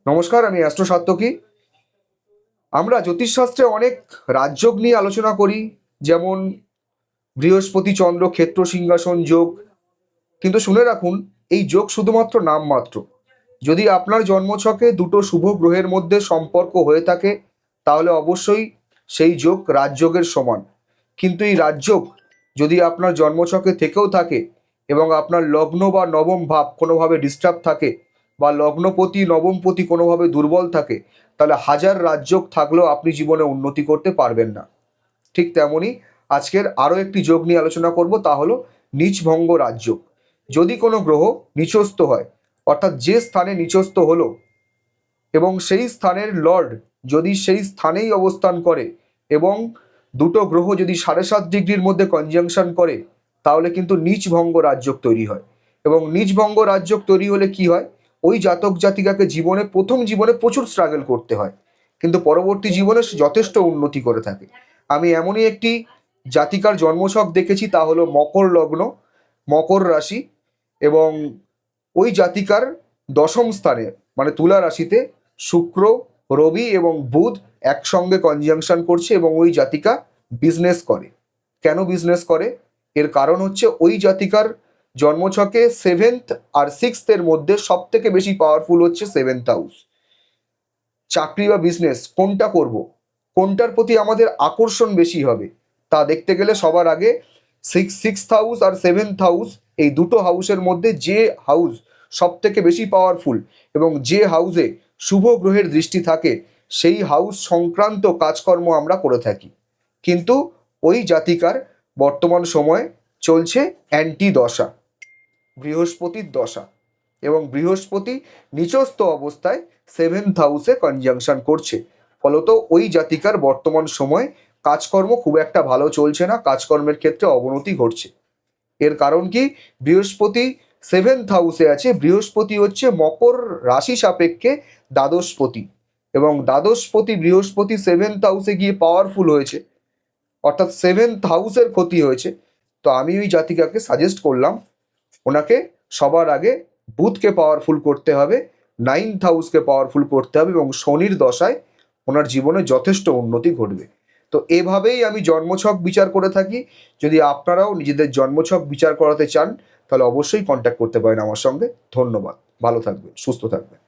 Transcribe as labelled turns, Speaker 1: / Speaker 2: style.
Speaker 1: নমস্কার, আমি অ্যাস্ট্রো সাত্তকী। আমরা জ্যোতিষশাস্ত্রে অনেক রাজযোগ নিয়ে আলোচনা করি, যেমন বৃহস্পতি চন্দ্র ক্ষেত্র সিংহাসন যোগ। কিন্তু শুনে রাখুন, এই যোগ শুধুমাত্র নামমাত্র। যদি আপনার জন্মছকে দুটো শুভ গ্রহের মধ্যে সম্পর্ক হয়ে থাকে, তাহলে অবশ্যই সেই যোগ রাজযোগের সমান। কিন্তু এই রাজযোগ যদি আপনার জন্মছকে থেকেও থাকে এবং আপনার লগ্ন বা নবম ভাব কোনোভাবে ডিস্টার্ব থাকে, বা লগ্নপতি নবমপতি কোনোভাবে দুর্বল থাকে, তাহলে হাজার রাজযোগ থাকলেও আপনি জীবনে উন্নতি করতে পারবেন না। ঠিক তেমনই আজকের আরও একটি যোগ নিয়ে আলোচনা করব, তা হলো নীচভঙ্গ রাজযোগ। যদি কোনো গ্রহ নিচস্থ হয়, অর্থাৎ যে স্থানে নিচস্থ হলো এবং সেই স্থানের লর্ড যদি সেই স্থানেই অবস্থান করে এবং দুটো গ্রহ যদি 7.5 ডিগ্রির মধ্যে কনজাংশন করে, তাহলে কিন্তু নীচভঙ্গ রাজযোগ তৈরি হয়। এবং নীচভঙ্গ রাজযোগ তৈরি হলে কি হয়, ওই জাতক জাতিকাকে প্রথম জীবনে প্রচুর স্ট্রাগল করতে হয়, কিন্তু পরবর্তী জীবনে সে যথেষ্ট উন্নতি করে থাকে। আমি এমনই একটি জাতিকার জন্মছক দেখেছি, তা হলো মকর লগ্ন, মকর রাশি, এবং ওই জাতিকার দশম স্থানে মানে তুলা রাশিতে শুক্র, রবি এবং বুধ একসঙ্গে কনজাংশন করছে, এবং ওই জাতিকা বিজনেস করে। কেন বিজনেস করে? এর কারণ হচ্ছে ওই জাতিকার জন্মছকে 7th আর 6th-এর মধ্যে সব থেকে বেশি পাওয়ারফুল হচ্ছে 7th হাউস। চাকরি বা বিজনেস কোনটা করব, কোনটার প্রতি আমাদের আকর্ষণ বেশি হবে, তা দেখতে গেলে সবার আগে সিক্সথ হাউস আর 7th হাউস, এই দুটো হাউসের মধ্যে যে হাউস সব থেকে বেশি পাওয়ারফুল এবং যে হাউসে শুভ গ্রহের দৃষ্টি থাকে, সেই হাউস সংক্রান্ত কাজকর্ম আমরা করে থাকি। কিন্তু ওই জাতিকার বর্তমান সময়ে চলছে অ্যান্টি দশা, বৃহস্পতির দশা, এবং বৃহস্পতি নিচস্থ অবস্থায় 7th হাউসে কনজাংশন করছে। ফলত ওই জাতিকার বর্তমান সময় কাজকর্ম খুব একটা ভালো চলছে না, কাজকর্মের ক্ষেত্রে অবনতি ঘটছে। এর কারণ কি? বৃহস্পতি 7th হাউসে আছে। বৃহস্পতি হচ্ছে মকর রাশি সাপেক্ষে দ্বাদশপতি, এবং দ্বাদশপতি বৃহস্পতি 7th হাউসে গিয়ে পাওয়ারফুল হয়েছে, অর্থাৎ 7th হাউসের ক্ষতি হয়েছে। তো আমি ওই জাতিকাকে সাজেস্ট করলাম, ওনাকে সবার আগে বুধকে পাওয়ারফুল করতে হবে, 9th হাউসকে পাওয়ারফুল করতে হবে, এবং শনির দশায় ওনার জীবনে যথেষ্ট উন্নতি ঘটবে। তো এভাবেই আমি জন্মছক বিচার করে থাকি। যদি আপনারাও নিজেদের জন্মছক বিচার করাতে চান, তাহলে অবশ্যই কন্ট্যাক্ট করতে পারেন আমার সঙ্গে। ধন্যবাদ, ভালো থাকবেন, সুস্থ থাকবেন।